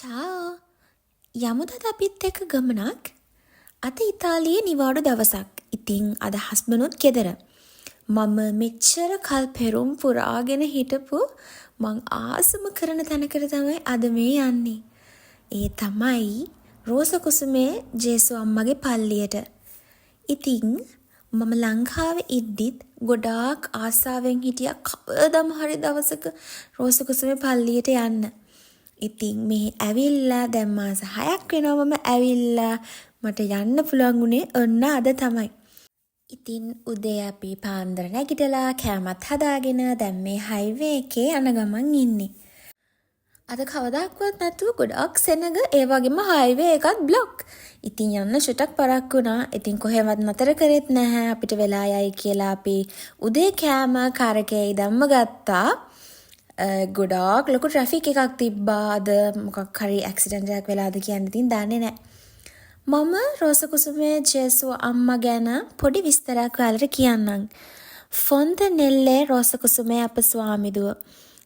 චාෝ යමුදද අපිත් එක්ක ගමනක්. අද ඉතාලියේ නිවාඩු දවසක්. ඉතින් අද හස්බනුත් ගෙදර. මම මෙච්චර කල් පෙරුම් පුරාගෙන හිටපු මං ආසම කරන තැනකට තමයි අද මේ යන්නේ. ඒ තමයි රෝස කුසුමේ ජේසු අම්මගේ පල්ලියට. ඉතින් මම ලංකාවේ ඉද්දිත් ගොඩාක් ආසාවෙන් හිටියා කවදම හරි දවසක රෝස කුසුමේ පල්ලියට යන්න. ඉතින් මේ ඇවිල්ලා දැන් මාස 6ක් වෙනවා මම ඇවිල්ලා මට යන්න පුළුවන් වුණේ ඔන්න අද තමයි. ඉතින් උදේ අපි පාන්දර නැගිටලා කෑමත් හදාගෙන දැන් මේ හයිවේ එකේ යන ගමන් ඉන්නේ. අද කවදාක්වත් නැතුව ගොඩක් සෙනග ඒ වගේම හයිවේ එකත් බ්ලොක්. ඉතින් යන්න ෂුටක් පරක්කු වුණා. ඉතින් කොහෙවත් නතර කරෙත් නැහැ. අපිට වෙලා යයි කියලා අපි උදේ කෑම කාරකේ ඉදම්ම ගත්තා. ගොඩාක් ලොකු ට්‍රැෆික් එකක් තිබ්බා. අද මොකක් හරි ඇක්සිඩන්ට් එකක් වෙලාද කියන්න ඉතින් දන්නේ නැහැ. මම රෝස කුසුමේ ජේසු අම්මා ගැන පොඩි විස්තරයක් ඔයාලට කියන්නම්. ෆොන්ත නෙල්ලේ රෝස කුසුමේ අප ස්වාමිදුව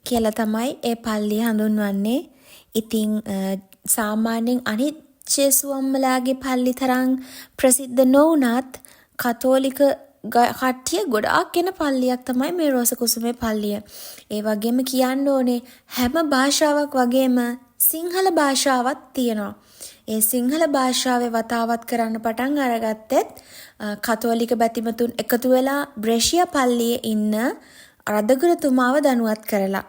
කියලා තමයි ඒ පල්ලිය හඳුන්වන්නේ. ඉතින් සාමාන්‍යයෙන් අනිත් ජේසු අම්මලාගේ පල්ලි තරම් ප්‍රසිද්ධ නොවුනත් කතෝලික කට්ටිය ගොඩාක් එන පල්ලියක් තමයි මේ රෝස කුසුමේ පල්ලිය. ඒ වගේම කියන්න ඕනේ හැම භාෂාවක් වගේම සිංහල භාෂාවක් තියෙනවා. ඒ සිංහල භාෂාවේ වතාවත් කරන්න පටන් අරගත්තෙත් කතෝලික බැතිමතුන් එකතු වෙලා බ්‍රෙෂියා පල්ලියේ ඉන්න රදගුරුතුමාව දනුවත් කරලා.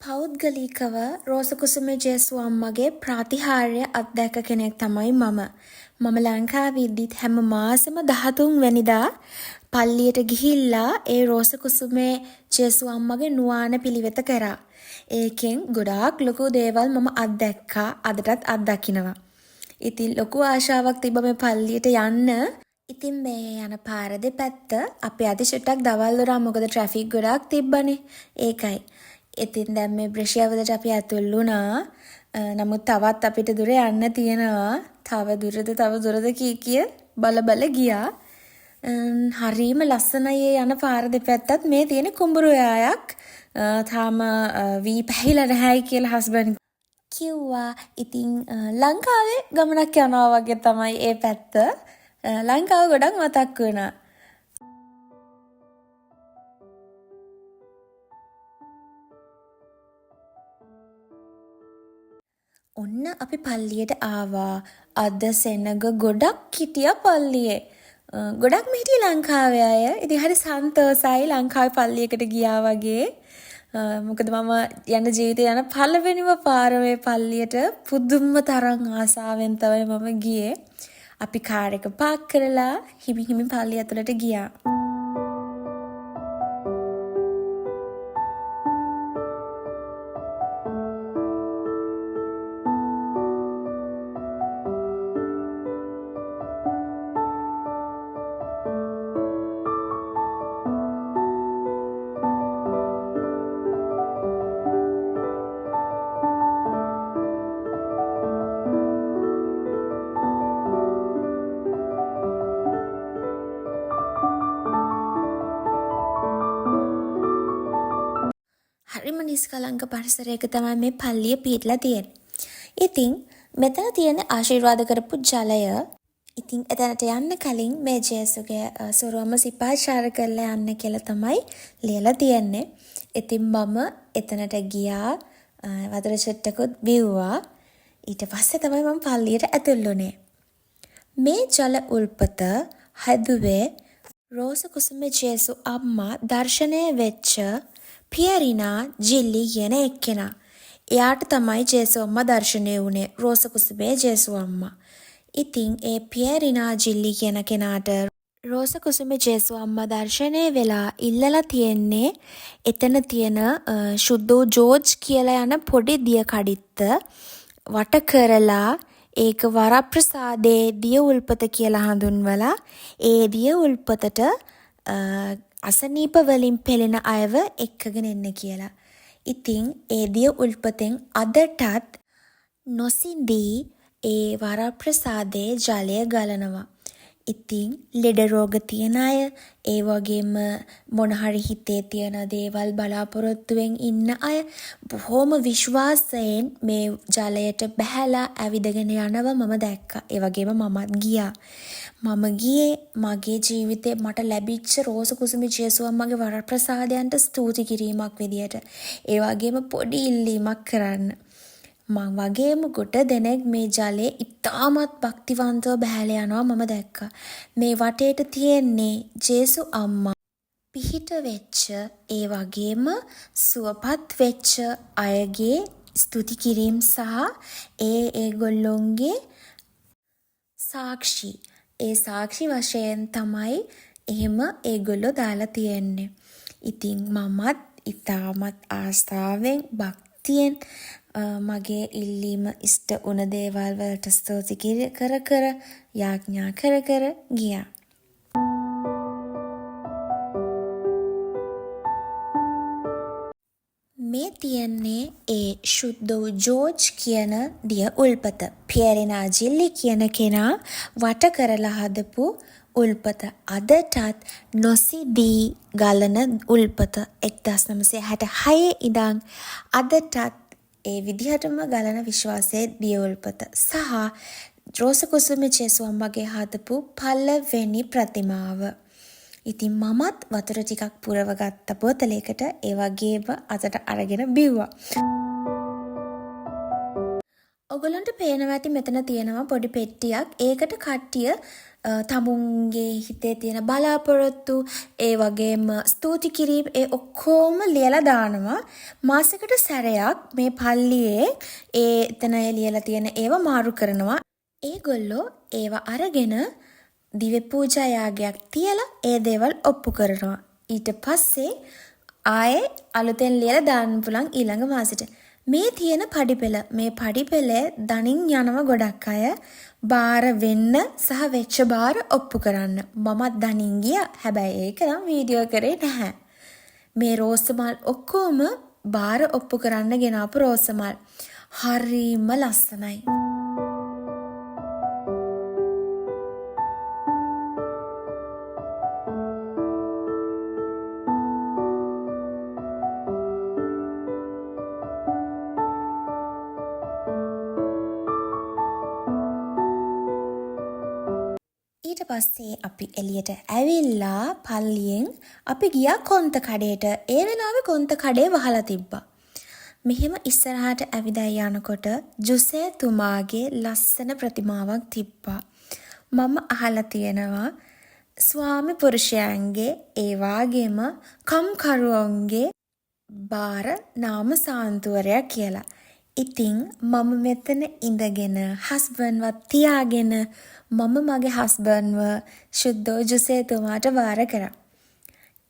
පෞද්ගලිකව රෝස කුසුමේ ජේසු අම්මගේ ප්‍රාතිහාර්ය අත්දැක කෙනෙක් තමයි මම. මම ලංකාවේ ඉද්දිත් හැම මාසෙම 13 වෙනිදා පල්ලියට ගිහිල්ලා ඒ රෝස කුසුමේ ජේසු අම්මගේ නුවාන පිළිවෙත කරා. ඒකෙන් ගොඩාක් ලොකු දේවල් මම අත්දැක්කා. අදටත් අත්දකින්නවා. ඉතින් ලොකු ආශාවක් තිබ්බ මේ පල්ලියට යන්න. ඉතින් මේ යන පාර දෙපැත්ත අපි අද ෂුටක් දවල් වුණා මොකද ට්‍රැෆික් ගොඩාක් තිබ්බනේ. ඒකයි. ඉතින් දැන් මේ බ්‍රෙෂියාවලට අපි ඇතුල් වුණා. නමුත් තවත් අපිට දුර යන්න තියෙනවා. තව දුරද කී බල ගියා. හරීම ලස්සනයි යන පාර දෙපැත්තත් මේ තියෙන කුඹුරු යායක්. තාම වී පැහිලා නැහැයි කියලා හස්බන්ඩ් කිව්වා. ඉතින් ලංකාවේ ගමනක් යනවා වගේ තමයි ඒ පැත්ත. ලංකාව ගොඩක් මතක් වුණා. ඔන්න අපි පල්ලියට ආවා. අද සෙනග ගොඩක් හිටියා පල්ලියේ. ගොඩක්ම හිටියේ ලංකාවේ අය. ඉතින් හරි සන්තෝසයි ලංකාවේ පල්ලියකට ගියා වගේ. මොකද මම යන ජීවිතේ යන පළවෙනිම පාර මේ පල්ලියට පුදුම තරම් ආසාවෙන් තමයි මම ගියේ. අපි කාර් එක පාක් කරලා හිමින් පල්ලිය ඇතුළට ගියා. හරිම නිස්කලංක පරිසරයක තමයි මේ පල්ලිය පිහිටලා තියෙන්නේ. ඉතින් මෙතන තියෙන ආශිර්වාද කරපු ජලය. ඉතින් එතනට යන්න කලින් මේ ජේසුගේ සොරුවම සිපාචාර කරලා යන්න කියලා තමයි ලියලා තියෙන්නේ. ඉතින් මම එතනට ගියා. වතුර චුට්ටකුත් බිව්වා. ඊට පස්සේ තමයි මම පල්ලියට ඇතුල් වුණේ. මේ ජල උල්පත හැදුවේ රෝස කුසුමේ ජේසු අම්මා දර්ශනය වෙච්ච පියරිනා ජිල්ලි කියන එක්කෙනා. එයාට තමයි ජේසු අම්මා දර්ශනය වුණේ රෝස කුසුමේ ජේසු අම්මා. ඉතින් ඒ පියරිනා ජිල්ලි කියන කෙනාට රෝස කුසුමේ ජේසු අම්මා දර්ශනය වෙලා ඉල්ලලා තියෙන්නේ එතන තියෙන ශුද්ධ ජෝර්ජ් කියලා යන පොඩි දිය කඩਿੱත්ත වට කරලා ඒක වරප්‍රසාදේ දිය උල්පත කියලා හඳුන්වලා ඒ දිය උල්පතට අසනීප වලින් පෙළෙන අයව එක්කගෙන එන්න කියලා. ඉතින් ඒ දිය උල්පතෙන් අදටත් නොසිඳී ඒ වරප්‍රසාදයේ ජලය ගලනවා. ඉතින් ලෙඩ රෝග තියන අය, ඒ වගේම මොන හරි හිතේ තියෙන දේවල් බලාපොරොත්තුවෙන් ඉන්න අය බොහොම විශ්වාසයෙන් මේ ජලයට බැහැලා ඇවිදගෙන යනවා මම දැක්කා. ඒ වගේම මමත් ගියා. මම ගියේ මගේ ජීවිතේ මට ලැබිච්ච රෝස කුසුමි ජේසුස්වන්ගේ වරප්‍රසාදයන්ට ස්තුති කිරීමක් විදියට. ඒ වගේම පොඩි ඉල්ලීමක් කරන්න. මං වගේම ගොඩ දෙනෙක් මේ ජලයේ ඉතාමත් භක්තිවන්තව බැහැලා යනවා මම දැක්කා. මේ වටේට තියෙන්නේ ජේසු අම්මා පිහිට වෙච්ච, ඒ වගේම සුවපත් වෙච්ච අයගේ ස්තුති කිරීම සහ ඒගොල්ලොන්ගේ සාක්ෂි. ඒ සාක්ෂි වශයෙන් තමයි එහෙම ඒගොල්ලෝ දාලා තියෙන්නේ. ඉතින් මමත් ඉතාමත් ආස්ථාවෙන් භක්තියෙන් මගේ ඉල්ලීම ඉෂ්ට වුණ දේවල් වලට ස්තුති කර කර යාඥා කර කර ගියා. මේ තියෙන්නේ ඒ ශුද්ධ වූ ජෝර්ජ් කියන දිය උල්පත. පියරෙනා ජිල්ලි කියන කෙනා වට කරලා හදපු උල්පත. අදටත් නොසිදී ගලන උල්පත. 1966 ඉඳන් අදටත් ඒ විදිහටම ගලන විශ්වාසයේ දිය උල්පත. සහ රෝසකුසුමි ජේසුස්වන්ගේ හදපු පළවෙනි ප්‍රතිමාව. ඉතින් මමත් වතුර ටිකක් පුරව ගත්ත බෝතලයකට ඒ වගේම අතට අරගෙන බිව්වා. ඔයගොල්ලන්ට පේනවා ඇති මෙතන තියෙනවා පොඩි පෙට්ටියක්. ඒකට කට්ටිය තමුන්ගේ හිතේ තියෙන බලාපොරොත්තු, ඒ වගේම ස්තුති කිරීම ඒ ඔක්කොම ලියලා දානවා. මාසෙකට සැරයක් මේ පල්ලියේ එතන ලියලා තියෙන ඒවා මාරු කරනවා. ඒගොල්ලෝ ඒවා අරගෙන දිව්‍ය පූජා යාගයක් තියලා ඒ දේවල් ඔප්පු කරනවා. ඊට පස්සේ ආයේ අලුතෙන් ලියලා දාන්න පුළුවන් ඊළඟ මාසෙට. මේ තියෙන පඩිපෙළ, මේ පඩිපෙළේ දනින් යනවා ගොඩක් අය බාර වෙන්න සහ වෙච්ච බාර ඔප්පු කරන්න. මමත් දනින් ගියා. හැබැයි ඒක නම් වීඩියෝ කරේ නැහැ. මේ රෝස මල් ඔක්කොම බාර ඔප්පු කරන්න ගෙනාපු රෝස මල්. හරිම ලස්සනයි. ඊට පස්සේ අපි එළියට ඇවිල්ලා පල්ලියෙන් අපි ගියා කොන්ත කඩේට. ඒ වෙලාවේ කොන්ත කඩේ වහලා තිබ්බා. මෙහෙම ඉස්සරහට ඇවිදයි යනකොට ජුසේ තුමාගේ ලස්සන ප්‍රතිමාවක් තිබ්බා. මම අහලා තියෙනවා ස්වාමි පුරුෂයන්ගේ ඒ වාගේම කම්කරුවන්ගේ බාර නාම සාන්තුවරයක් කියලා. ඉතින් මම මෙතන ඉඳගෙන හස්බන්ඩ්වත් තියාගෙන මම මගේ හස්බන්ඩ්ව ශුද්ධෝ ජුසේතුමාට වාර කරා.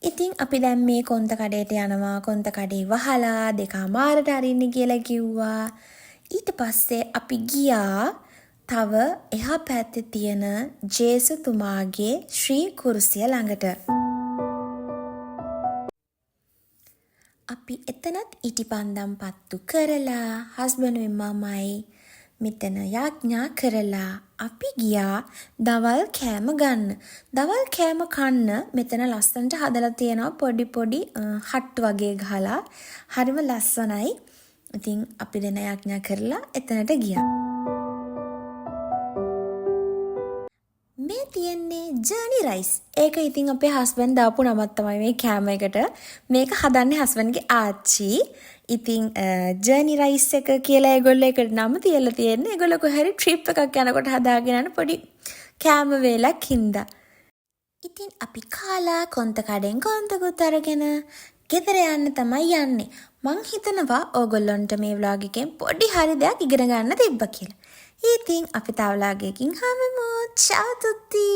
ඉතින් අපි දැන් මේ කොන්ත කඩේට යනවා. කොන්ත කඩේ වහලා 2:00 අරින්න කියලා කිව්වා. ඊට පස්සේ අපි ගියා තව එහා පැත්තේ තියෙන ජේසුතුමාගේ ශ්‍රී කුරුසිය ළඟට. අපි එතනත් ඉටිපන්දම් පත්තු කරලා හස්බන්ඩ්වෙන් මමයි මෙතන යාඥා කරලා අපි ගියා දවල් කෑම ගන්න. දවල් කෑම කන්න මෙතන ලස්සනට හදලා තියෙනවා පොඩි පොඩි හට් වගේ ගහලා. හරිම ලස්සනයි. ඉතින් අපි දෙන යාඥා කරලා එතනට ගියා. මේ තියෙන්නේ ජර්නි රයිස්. ඒක ඉතින් අපේ හස්බන්ඩ් දාපු නමක් තමයි මේ කෑම එකට. මේක හදන්නේ හස්බන්ඩ්ගේ ආච්චි. ඉතින් ජර්නි රයිස් එක කියලා ඒගොල්ලෝ එකට නම තියලා තියෙන්නේ. ඒගොල්ලෝ කොහරි ට්‍රිප් එකක් යනකොට හදාගෙන යන පොඩි කෑම වේලක් හින්දා. ඉතින් අපි කාලා කොන්ත කඩෙන් කොන්තකුත් අරගෙන ගෙදර යන්න තමයි යන්නේ. මං හිතනවා ඕගොල්ලොන්ට මේ vlog එකෙන් පොඩි හරි දෙයක් ඉගෙන ගන්න තිබ්බා කියලා. ඉතින් අපි තව vlog එකකින් හමුමු. චාව් තුති.